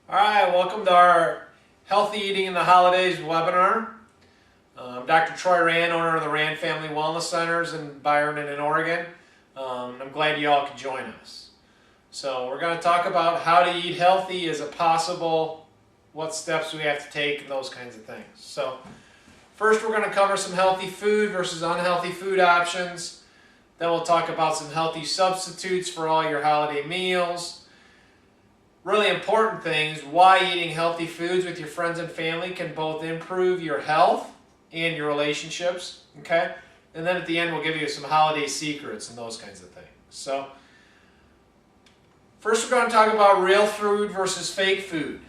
All right, welcome to our Healthy Eating in the Holidays webinar. I'm Dr. Troy Rand, owner of the Rand Family Wellness Centers in Byron and in Oregon. I'm glad you all could join us. So we're going to talk about how to eat healthy. Is it possible? What steps we have to take and those kinds of things. So first we're going to cover some healthy food versus unhealthy food options. Then we'll talk about some healthy substitutes for all your holiday meals. Really important things, why eating healthy foods with your friends and family can both improve your health and your relationships, okay? And then at the end, we'll give you some holiday secrets and those kinds of things. So, first we're going to talk about real food versus fake food,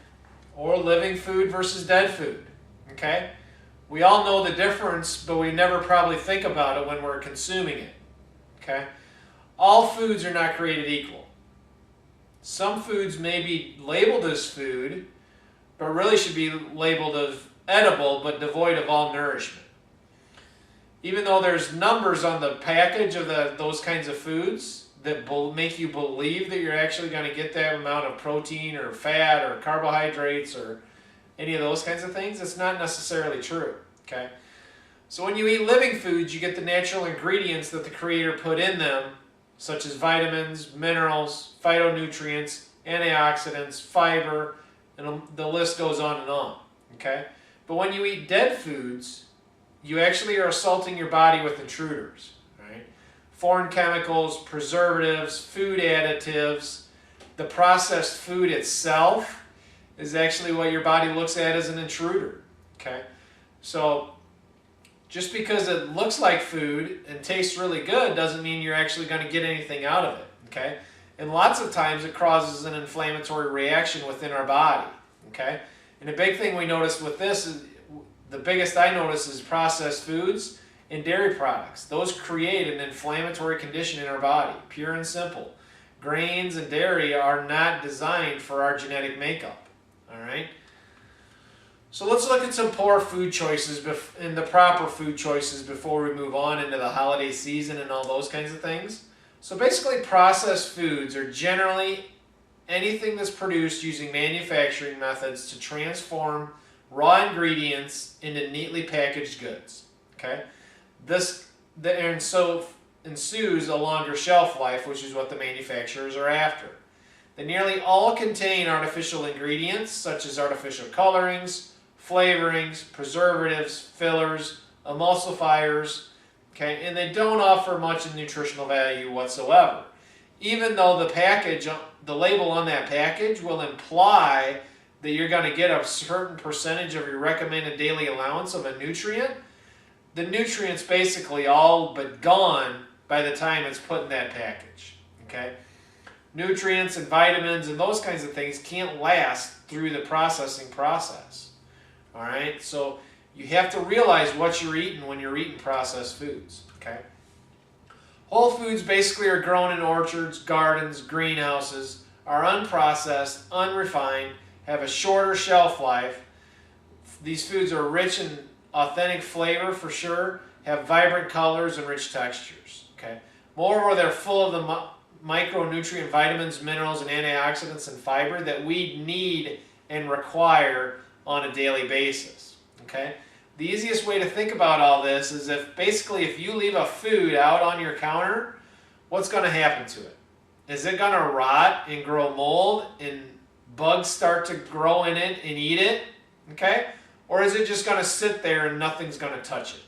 or living food versus dead food, okay? We all know the difference, but we never probably think about it when we're consuming it, okay? All foods are not created equal. Some foods may be labeled as food, but really should be labeled as edible, but devoid of all nourishment. Even though there's numbers on the package of those kinds of foods that make you believe that you're actually going to get that amount of protein or fat or carbohydrates or any of those kinds of things, it's not necessarily true. Okay? So when you eat living foods, you get the natural ingredients that the Creator put in them, such as vitamins, minerals, phytonutrients, antioxidants, fiber, and the list goes on and on, okay? But when you eat dead foods, you actually are assaulting your body with intruders, right? Foreign chemicals, preservatives, food additives, the processed food itself is actually what your body looks at as an intruder, okay? So just because it looks like food and tastes really good doesn't mean you're actually going to get anything out of it, okay? And lots of times it causes an inflammatory reaction within our body, okay? And a big thing we notice with this is, the biggest I notice is processed foods and dairy products. Those create an inflammatory condition in our body, pure and simple. Grains and dairy are not designed for our genetic makeup, all right? So let's look at some poor food choices and the proper food choices before we move on into the holiday season and all those kinds of things. So basically, processed foods are generally anything that's produced using manufacturing methods to transform raw ingredients into neatly packaged goods. Okay, and so ensues a longer shelf life, which is what the manufacturers are after. They nearly all contain artificial ingredients such as artificial colorings, flavorings, preservatives, fillers, emulsifiers, okay, and they don't offer much in nutritional value whatsoever. Even though the label on that package will imply that you're going to get a certain percentage of your recommended daily allowance of a nutrient, the nutrient's basically all but gone by the time it's put in that package, okay? Nutrients and vitamins and those kinds of things can't last through the processing process. All right, so you have to realize what you're eating when you're eating processed foods, okay? Whole foods basically are grown in orchards, gardens, greenhouses, are unprocessed, unrefined, have a shorter shelf life. These foods are rich in authentic flavor for sure, have vibrant colors and rich textures, okay? Moreover, they're full of the micronutrient vitamins, minerals, and antioxidants and fiber that we need and require on a daily basis, okay? The easiest way to think about all this is if you leave a food out on your counter, what's going to happen to it? Is it going to rot and grow mold and bugs start to grow in it and eat it, okay? Or is it just going to sit there and nothing's going to touch it,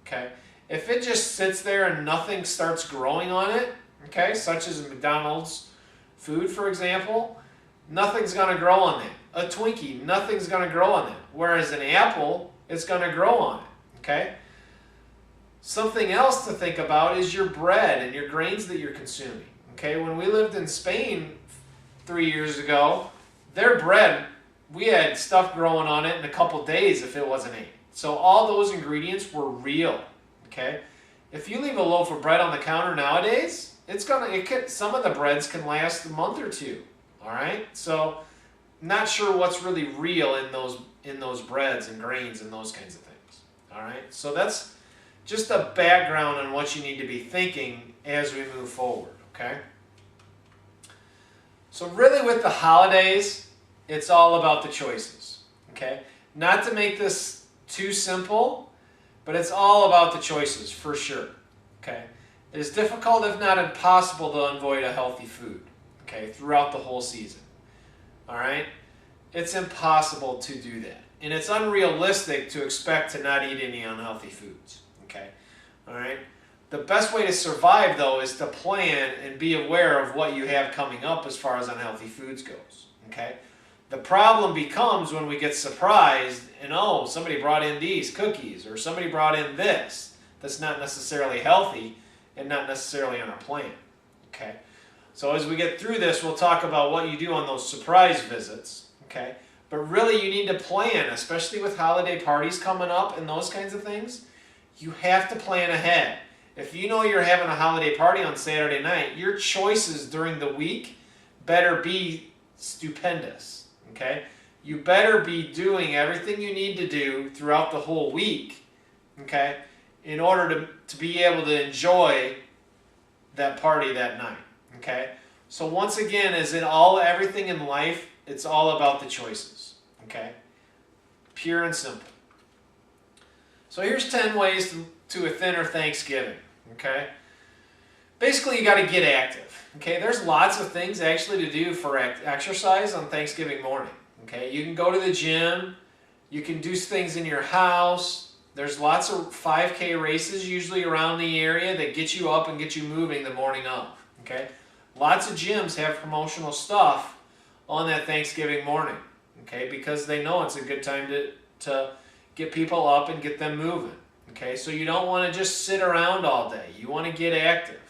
okay? If it just sits there and nothing starts growing on it, okay, such as McDonald's food, for example, nothing's going to grow on that. A Twinkie, nothing's going to grow on it. Whereas an apple, it's going to grow on it, okay? Something else to think about is your bread and your grains that you're consuming, okay? When we lived in Spain 3 years ago, their bread, we had stuff growing on it in a couple days if it wasn't ate. So all those ingredients were real, okay? If you leave a loaf of bread on the counter nowadays, some of the breads can last a month or two, all right? So not sure what's really real in those breads and grains and those kinds of things. All right, so that's just a background on what you need to be thinking as we move forward. Okay. So really, with the holidays, it's all about the choices, okay? Not to make this too simple, but it's all about the choices for sure, okay? It is difficult, if not impossible, to avoid a healthy food, okay, throughout the whole season, all right? It's impossible to do that. And it's unrealistic to expect to not eat any unhealthy foods, okay? All right? The best way to survive, though, is to plan and be aware of what you have coming up as far as unhealthy foods goes, okay? The problem becomes when we get surprised and, oh, somebody brought in these cookies or somebody brought in this that's not necessarily healthy and not necessarily on our plan, okay? So as we get through this, we'll talk about what you do on those surprise visits, okay? But really you need to plan, especially with holiday parties coming up and those kinds of things. You have to plan ahead. If you know you're having a holiday party on Saturday night, your choices during the week better be stupendous, okay? You better be doing everything you need to do throughout the whole week, okay, in order to be able to enjoy that party that night, okay? So once again, as in everything in life, it's all about the choices, okay? Pure and simple. So here's 10 ways to a thinner Thanksgiving, okay? Basically, you got to get active, okay? There's lots of things actually to do for exercise on Thanksgiving morning, okay? You can go to the gym. You can do things in your house. There's lots of 5K races usually around the area that get you up and get you moving the morning of, okay? Lots of gyms have promotional stuff on that Thanksgiving morning, okay, because they know it's a good time to get people up and get them moving, okay? So you don't want to just sit around all day. You want to get active.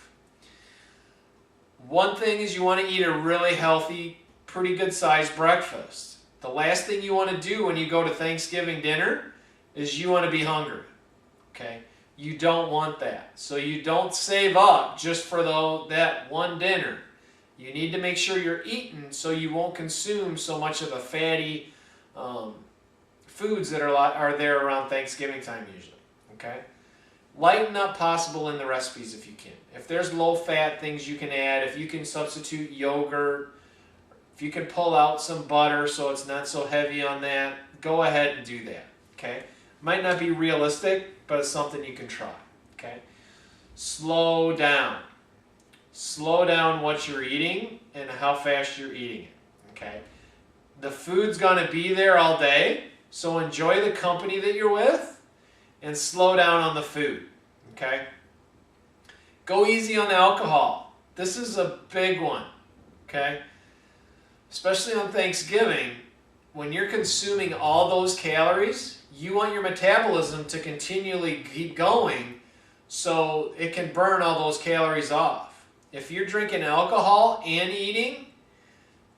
One thing is you want to eat a really healthy, pretty good sized breakfast. The last thing you want to do when you go to Thanksgiving dinner is you want to be hungry, okay? You don't want that. So you don't save up just for that one dinner. You need to make sure you're eating so you won't consume so much of the fatty foods that are there around Thanksgiving time usually, okay? Lighten up possible in the recipes if you can. If there's low-fat things you can add, if you can substitute yogurt, if you can pull out some butter so it's not so heavy on that, go ahead and do that, okay? Might not be realistic, but it's something you can try, okay? Slow down. Slow down what you're eating and how fast you're eating it, okay? The food's going to be there all day, so enjoy the company that you're with and slow down on the food, okay? Go easy on the alcohol. This is a big one, okay? Especially on Thanksgiving, when you're consuming all those calories, you want your metabolism to continually keep going so it can burn all those calories off. If you're drinking alcohol and eating,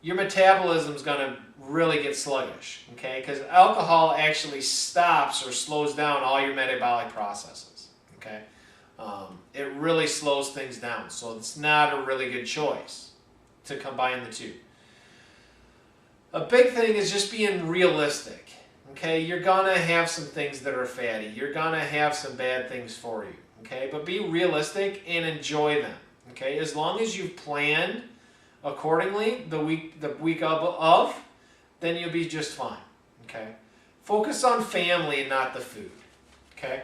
your metabolism's going to really get sluggish, okay? Because alcohol actually stops or slows down all your metabolic processes, okay? It really slows things down, so it's not a really good choice to combine the two. A big thing is just being realistic, okay? You're going to have some things that are fatty. You're going to have some bad things for you, okay? But be realistic and enjoy them. Okay, as long as you've planned accordingly the week of, then you'll be just fine. Okay, focus on family and not the food. Okay,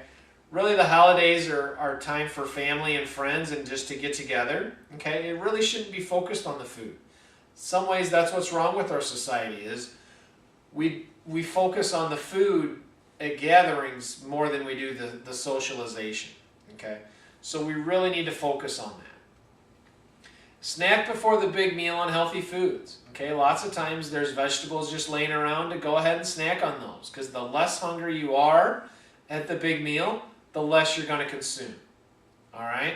really the holidays are time for family and friends and just to get together. Okay, it really shouldn't be focused on the food. In some ways, that's what's wrong with our society is we focus on the food at gatherings more than we do the socialization. Okay, so we really need to focus on that. Snack before the big meal on healthy foods. Okay, lots of times there's vegetables just laying around to go ahead and snack on those because the less hungry you are at the big meal, the less you're going to consume. All right?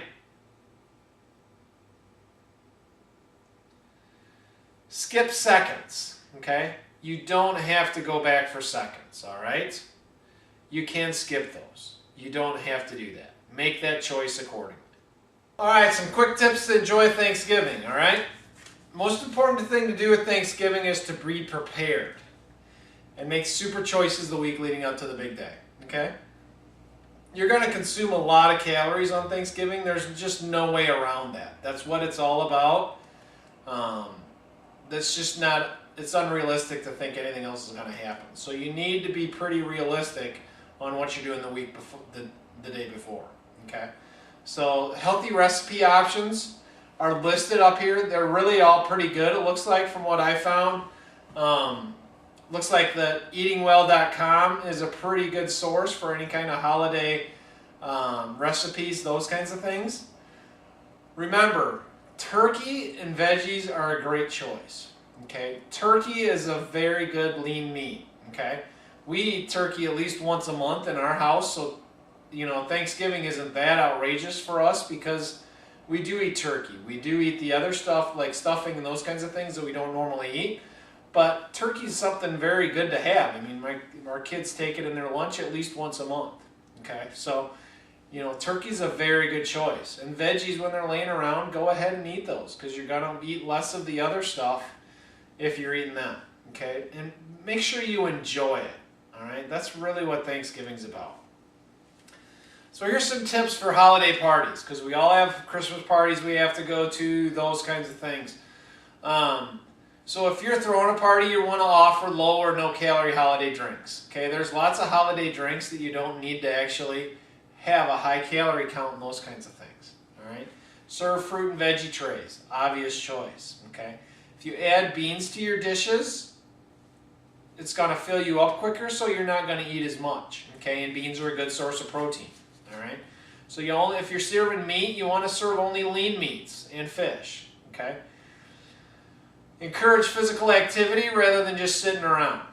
Skip seconds. Okay? You don't have to go back for seconds. All right? You can skip those. You don't have to do that. Make that choice accordingly. All right, some quick tips to enjoy Thanksgiving, all right? Most important thing to do with Thanksgiving is to be prepared and make super choices the week leading up to the big day, okay? You're going to consume a lot of calories on Thanksgiving. There's just no way around that. That's what it's all about. That's just not it's unrealistic to think anything else is going to happen. So you need to be pretty realistic on what you're doing the week before, the day before. Okay, so healthy recipe options are listed up here. They're really all pretty good. It looks like from what I found. Looks like the eatingwell.com is a pretty good source for any kind of holiday recipes, those kinds of things. Remember, turkey and veggies are a great choice. Okay, turkey is a very good lean meat. Okay, we eat turkey at least once a month in our house, so Thanksgiving isn't that outrageous for us because we do eat turkey. We do eat the other stuff like stuffing and those kinds of things that we don't normally eat. But turkey is something very good to have. I mean, our kids take it in their lunch at least once a month. Okay, so turkey's a very good choice. And veggies, when they're laying around, go ahead and eat those because you're gonna eat less of the other stuff if you're eating them. Okay, and make sure you enjoy it. All right, that's really what Thanksgiving's about. So here's some tips for holiday parties because we all have Christmas parties we have to go to, those kinds of things. So if you're throwing a party, you want to offer low or no calorie holiday drinks. Okay, there's lots of holiday drinks that you don't need to actually have a high calorie count and those kinds of things. All right, serve fruit and veggie trays, obvious choice. Okay, if you add beans to your dishes, it's going to fill you up quicker, so you're not going to eat as much. Okay, and beans are a good source of protein. All right, so if you're serving meat, you want to serve only lean meats and fish. Okay. Encourage physical activity rather than just sitting around.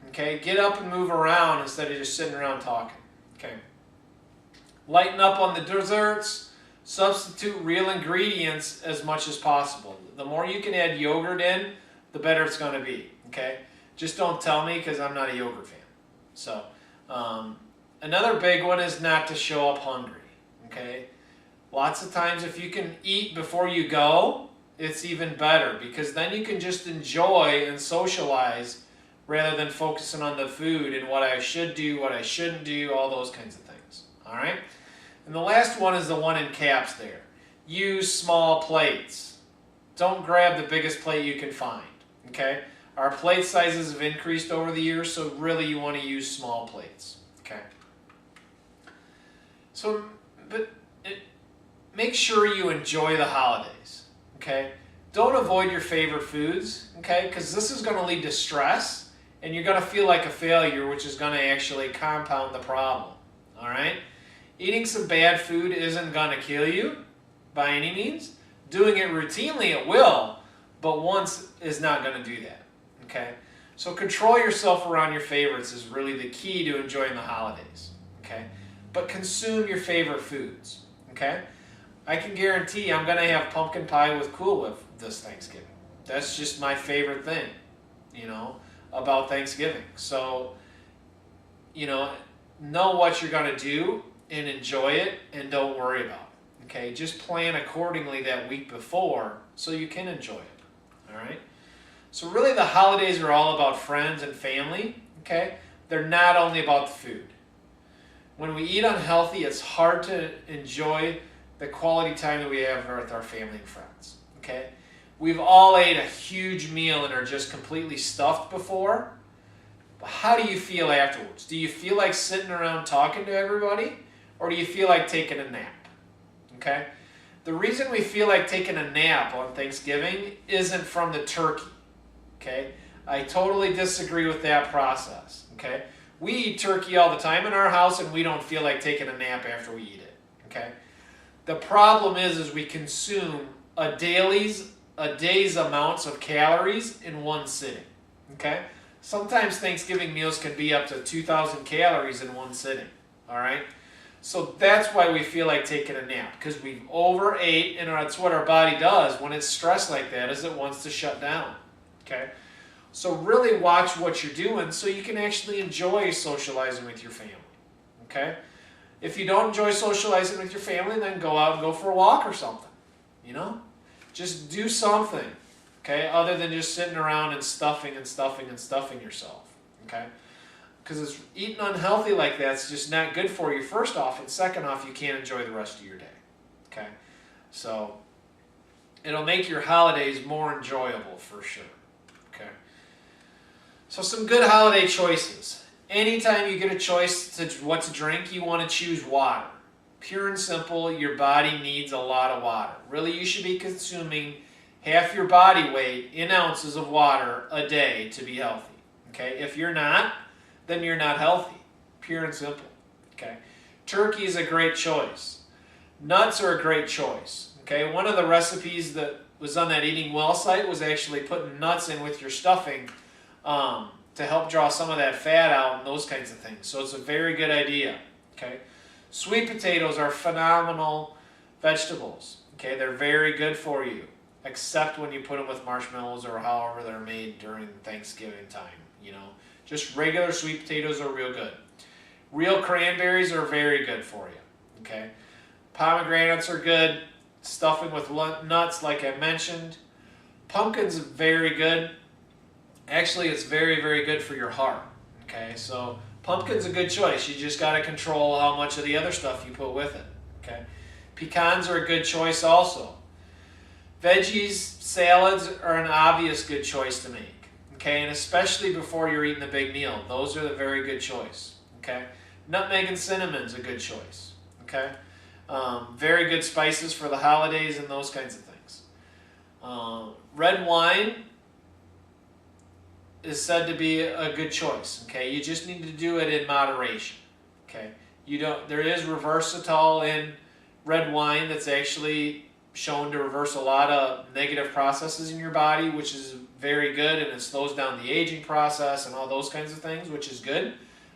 Okay, get up and move around instead of just sitting around talking. Okay. Lighten up on the desserts. Substitute real ingredients as much as possible. The more you can add yogurt in, the better it's going to be. Okay, just don't tell me because I'm not a yogurt fan. So, another big one is not to show up hungry. Okay, lots of times if you can eat before you go, it's even better because then you can just enjoy and socialize rather than focusing on the food and what I should do, what I shouldn't do, all those kinds of things. All right? And the last one is the one in caps there. Use small plates. Don't grab the biggest plate you can find. Okay? Our plate sizes have increased over the years, so really you want to use small plates. Okay? So, make sure you enjoy the holidays. Okay, don't avoid your favorite foods, okay, because this is going to lead to stress and you're going to feel like a failure, which is going to actually compound the problem. All right, eating some bad food isn't going to kill you by any means. Doing it routinely, it will, but once is not going to do that. Okay, so control yourself around your favorites is really the key to enjoying the holidays. Okay, but consume your favorite foods. Okay. I can guarantee I'm going to have pumpkin pie with Cool Whip this Thanksgiving. That's just my favorite thing, about Thanksgiving. So, know what you're going to do and enjoy it and don't worry about it. Okay, just plan accordingly that week before so you can enjoy it. All right? So really the holidays are all about friends and family. Okay? They're not only about the food. When we eat unhealthy, it's hard to enjoy the quality time that we have with our family and friends. Okay? We've all ate a huge meal and are just completely stuffed before. But how do you feel afterwards? Do you feel like sitting around talking to everybody? Or do you feel like taking a nap? Okay? The reason we feel like taking a nap on Thanksgiving isn't from the turkey. Okay? I totally disagree with that process. Okay? We eat turkey all the time in our house and we don't feel like taking a nap after we eat it. Okay? The problem is we consume a day's amounts of calories in one sitting. Okay? Sometimes Thanksgiving meals can be up to 2,000 calories in one sitting. All right? So that's why we feel like taking a nap, because we've overate, and that's what our body does when it's stressed like that, is it wants to shut down. Okay? So really watch what you're doing so you can actually enjoy socializing with your family. Okay? If you don't enjoy socializing with your family, then go out and go for a walk or something. Just do something, okay, other than just sitting around and stuffing yourself, okay? Because eating unhealthy like that's just not good for you, first off, and second off, you can't enjoy the rest of your day, okay? So it'll make your holidays more enjoyable for sure, okay? So some good holiday choices. Anytime you get a choice to what to drink, you want to choose water. Pure and simple, your body needs a lot of water. Really, you should be consuming half your body weight in ounces of water a day to be healthy. Okay? If you're not, then you're not healthy. Pure and simple. Okay? Turkey is a great choice. Nuts are a great choice. Okay? One of the recipes that was on that Eating Well site was actually putting nuts in with your stuffing to help draw some of that fat out and those kinds of things. So it's a very good idea. Okay? Sweet potatoes are phenomenal vegetables. Okay? They're very good for you, except when you put them with marshmallows or however they're made during Thanksgiving time. You know, just regular sweet potatoes are real good. Real cranberries are very good for you. Okay? Pomegranates are good. Stuffing with nuts, like I mentioned. Pumpkin's very good. Actually, it's very, very good for your heart. Okay, so pumpkin's a good choice. You just got to control how much of the other stuff you put with it. Okay, pecans are a good choice also. Veggies, salads are an obvious good choice to make. Okay, and especially before you're eating the big meal, those are the very good choice. Okay, nutmeg and cinnamon's a good choice. Okay. Very good spices for the holidays and those kinds of things. Red wine is said to be a good choice. Okay, you just need to do it in moderation. Okay, there is resveratrol in red wine that's actually shown to reverse a lot of negative processes in your body, which is very good, and it slows down the aging process and all those kinds of things, which is good.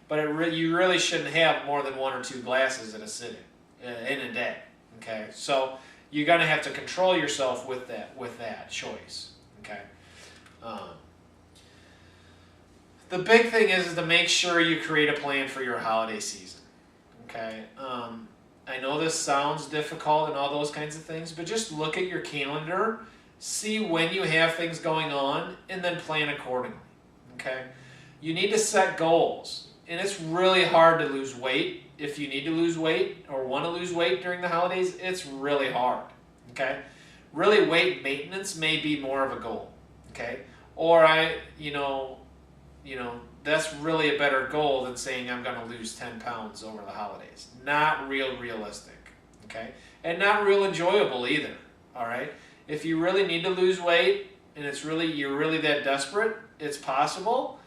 But you really shouldn't have more than 1 or 2 glasses at a sitting. In a day. Okay, so you're going to have to control yourself with that choice. Okay, the big thing is to make sure you create a plan for your holiday season. Okay, I know this sounds difficult and all those kinds of things, but just look at your calendar, see when you have things going on, and then plan accordingly. Okay, you need to set goals, and it's really hard to lose weight. If you need to lose weight or want to lose weight during the holidays, it's really hard. Okay, really weight maintenance may be more of a goal. Okay, or that's really a better goal than saying I'm going to lose 10 pounds over the holidays. Not realistic. Okay, and not real enjoyable either. All right, if you really need to lose weight and you're really that desperate, it's possible,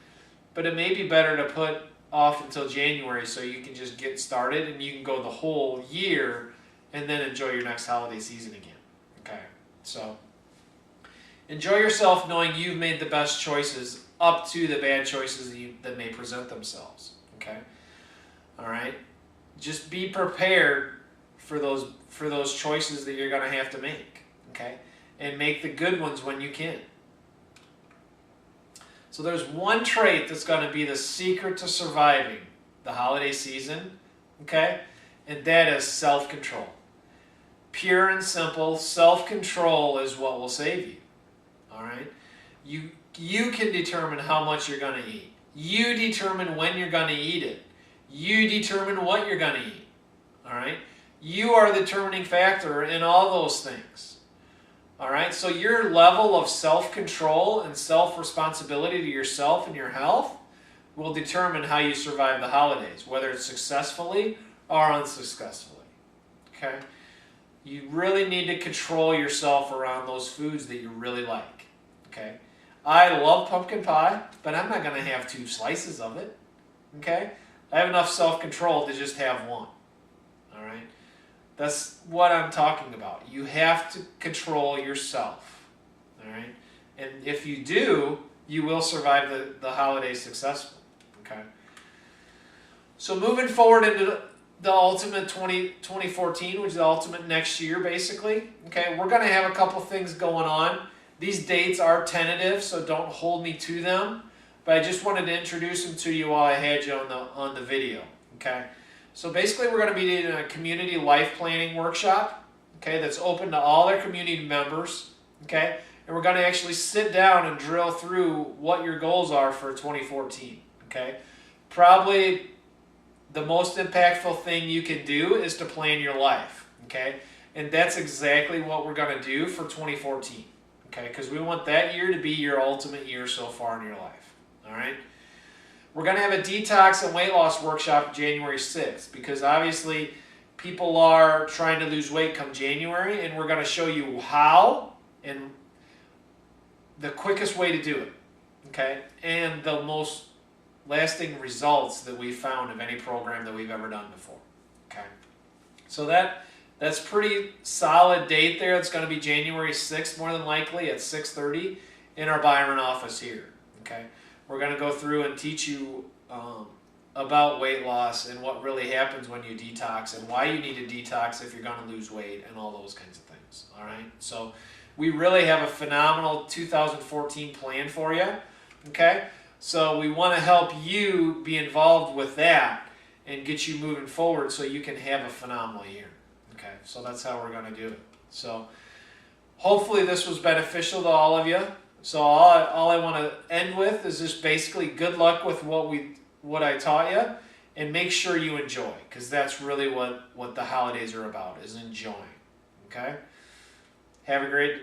but it may be better to put off until January so you can just get started and you can go the whole year and then enjoy your next holiday season again. Okay, so enjoy yourself knowing you've made the best choices up to the bad choices that may present themselves. Okay, all right, just be prepared for those choices that you're going to have to make. Okay, and make the good ones when you can. So there's one trait that's going to be the secret to surviving the holiday season, okay? And that is self-control. Pure and simple, self-control is what will save you, all right? You can determine how much you're going to eat. You determine when you're going to eat it. You determine what you're going to eat, all right? You are the determining factor in all those things. All right, so your level of self-control and self-responsibility to yourself and your health will determine how you survive the holidays, whether it's successfully or unsuccessfully. Okay? You really need to control yourself around those foods that you really like. Okay? I love pumpkin pie, but I'm not going to have 2 slices of it. Okay? I have enough self-control to just have 1. All right? That's what I'm talking about. You have to control yourself. All right? And if you do, you will survive the holidays successfully. Okay? So moving forward into the ultimate 2014, which is the ultimate next year, basically. Okay, we're going to have a couple things going on. These dates are tentative, so don't hold me to them. But I just wanted to introduce them to you while I had you on the video. Okay? So basically we're going to be doing a community life planning workshop, okay, that's open to all our community members, okay, and we're going to actually sit down and drill through what your goals are for 2014, okay. Probably the most impactful thing you can do is to plan your life, okay, and that's exactly what we're going to do for 2014, okay, because we want that year to be your ultimate year so far in your life, All right. We're going to have a detox and weight loss workshop January 6th because obviously people are trying to lose weight come January, and we're going to show you how and the quickest way to do it, okay, and the most lasting results that we've found of any program that we've ever done before, okay. So that's pretty solid date there. It's going to be January 6th, more than likely, at 6:30 in our Byron office here, okay. We're going to go through and teach you about weight loss and what really happens when you detox and why you need to detox if you're going to lose weight and all those kinds of things, all right. So we really have a phenomenal 2014 plan for you, okay. So we want to help you be involved with that and get you moving forward so you can have a phenomenal year, okay. So that's how we're going to do it. So hopefully this was beneficial to all of you. So all I want to end with is just basically good luck with what I taught you, and make sure you enjoy, because that's really what the holidays are about, is enjoying. Okay? Have a great